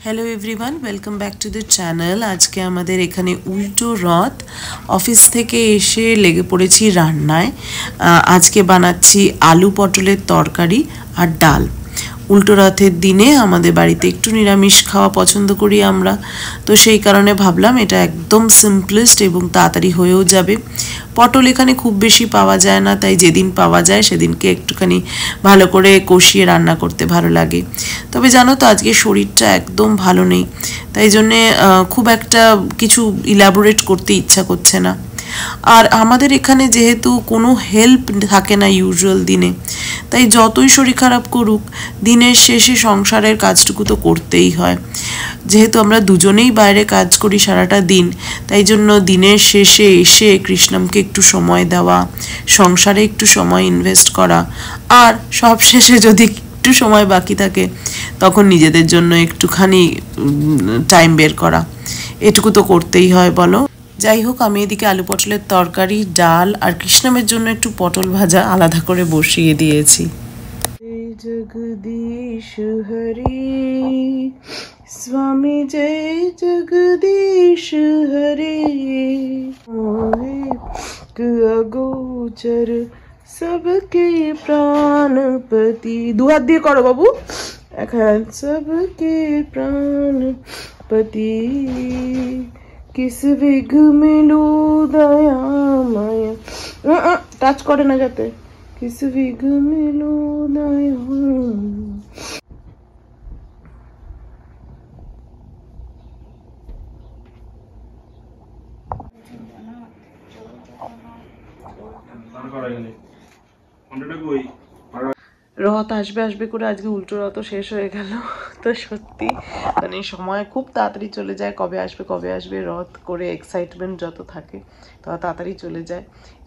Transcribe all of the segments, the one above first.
Hello everyone welcome back to the channel. आज के आमादेर एखाने उल्टो रथ अफिस थेके एसे लेगे पड़ेछि रान्नाय। आज के बानाচ্ছি आलू पटलेर तरकारी और डाल। उल्टो रथेर दिने आमादेर बाड़ीते एकटू निरामिष खावा पछंद करी आमरा, तो सेई कारणे भाबलाम एटा एकदम सिम्पलेस्ट एबं ताड़ाताड़ी हयेओ जाबे। पटल एखाने खूब बेशी पावा जाय ना, ताई जेदिन पावा जाय सेदिनके एकटुखानि भालो करे कषिये रान्ना करते भालो लागे। तबे जानो तो आजके शरीरटा एकदम भालो नेই, ताई जन्य खूब एकटा किछु इलाबोरेट करते इच्छा करছে ना। আর আমাদের এখানে যেহেতু কোনো হেল্প থাকে না ইউজুয়াল দিনে, তাই যতই শরীর খারাপ করুক দিনের শেষে সংসারের কাজটুকু তো করতেই হয়। যেহেতু আমরা দুজনেই বাইরে কাজ করি সারাটা দিন, তাই জন্য দিনের শেষে এসে কৃষ্ণমকে একটু সময় দেওয়া, সংসারে একটু সময় ইনভেস্ট করা, আর সব শেষে যদি একটু সময় বাকি থাকে তখন নিজেদের জন্য একটুখানি টাইম বের করা, এটুকু তো করতেই হয় বলো। যাই হোক, আমি এদিকে আলু পটলের তরকারি, ডাল আর কৃষ্ণমের জন্য একটু পটল ভাজা আলাদা করে বসিয়ে দিয়েছি। জগদীশ হরি স্বামী জয় জগদীশ হরি অগোচর সবকে প্রাণপতি। দু হাত দিয়ে করো বাবু, এক হাত। সবকে প্রাণপতি किस विघ मिलू दयामय, টাচ করে না যাতে। किस विघ मिलू দয়াময়। রথ আসবে আসবে করে আজকে উল্টো রথ শেষ হয়ে গেল। তো সত্যি মানে সময় খুব তাড়াতাড়ি চলে যায়, কবে আসবে রথ করে এক্সাইটমেন্ট যত থাকে তত তাড়াতাড়ি চলে যায়।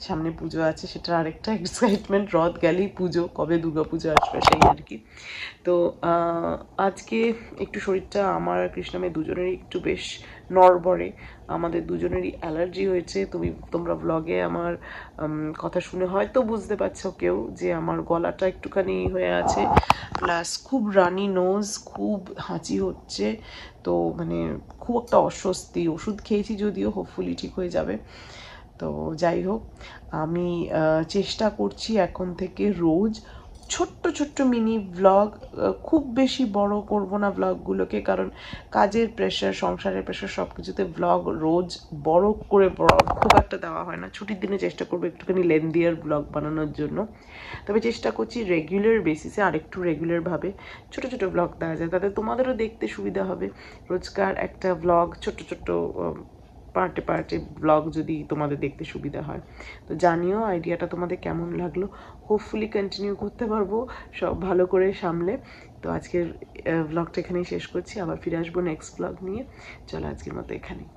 সামনে পুজো আছে, সেটার আরেকটা এক্সাইটমেন্ট, রথ গেলেই পুজো, কবে দুর্গা পুজো আসবে সেই আর কি। তো আজকে একটু শরীরটা আমার আর কৃষ্ণমের দুজনেরই একটু বেশ নড়বড়ে, আমাদের দুজনেরই অ্যালার্জি হয়েছে। তোমরা ব্লগে আমার কথা শুনে হয়তো বুঝতে পারছো কেউ যে আমার গলাটা একটুখানি হয়ে আছে, প্লাস খুব রানি নোজ, খুব হাঁচি হচ্ছে। তো মানে খুব একটা অস্বস্তি, ওষুধ খেয়েছি যদিও, হোপফুলি ঠিক হয়ে যাবে। তো যাই হোক, আমি চেষ্টা করছি এখন থেকে রোজ ছোট্ট ছোট্ট মিনি ব্লগ, খুব বেশি বড় করব না ব্লগগুলোকে, কারণ কাজের প্রেশার, সংসারের প্রেশার, সব কিছুতে ব্লগ রোজ বড় করে খুব একটা দেওয়া হয় না। ছুটির দিনে চেষ্টা করবো একটুখানি লেন্দিয়ার ব্লগ বানানোর জন্য। তবে চেষ্টা করছি রেগুলার বেসিসে আরেকটু রেগুলারভাবে ছোটো ছোটো ব্লগ দেওয়া যায়, তাতে তোমাদেরও দেখতে সুবিধা হবে। রোজকার একটা ব্লগ, ছোট্ট ছোট্ট পার্টে পার্টে ব্লগ যদি তোমাদের দেখতে সুবিধা হয়। তো জানিও আইডিয়াটা তোমাদের কেমন লাগলো। হোপফুলি কন্টিনিউ করতে পারবো সব ভালো করে সামলে। তো আজকের ব্লগটা এখানেই শেষ করছি, আবার ফিরে আসবো নেক্সট ব্লগ নিয়ে। চলো আজকের মতো এখানেই।